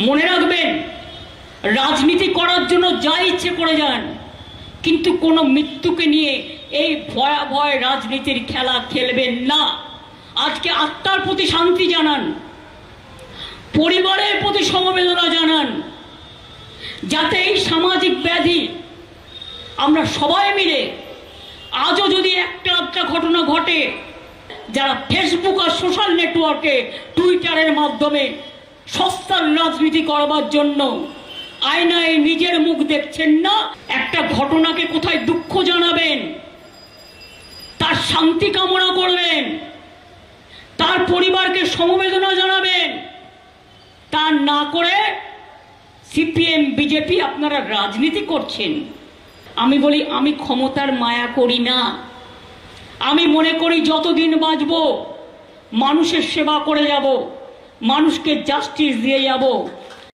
মনে রাখবেন, রাজনীতি করার জন্য যা ইচ্ছে করে যান, কিন্তু কোনো মৃত্যুকে নিয়ে এই ভয়াবহ রাজনীতির খেলা খেলবেন না। আজকে আত্মার প্রতি শান্তি জানান, পরিবারের প্রতি সমবেদনা জানান, যাতে এই সামাজিক ব্যাধি আমরা সবাই মিলে, আজও যদি একটা ঘটনা ঘটে, যারা ফেসবুক আর সোশ্যাল নেটওয়ার্কে টুইটারের মাধ্যমে সস্তার রাজনীতি করবার জন্য আয়নায় নিজের মুখ দেখছেন না, একটা ঘটনাকে কোথায় দুঃখ জানাবেন, তার শান্তি কামনা করবেন, তার পরিবারকে সমবেদনা জানাবেন, তা না করে সিপিএম বিজেপি আপনারা রাজনীতি করছেন। আমি বলি, আমি ক্ষমতার মায়া করি না। আমি মনে করি যতদিন বাঁচব মানুষের সেবা করে যাব, মানুষকে জাস্টিস দিয়ে যাব।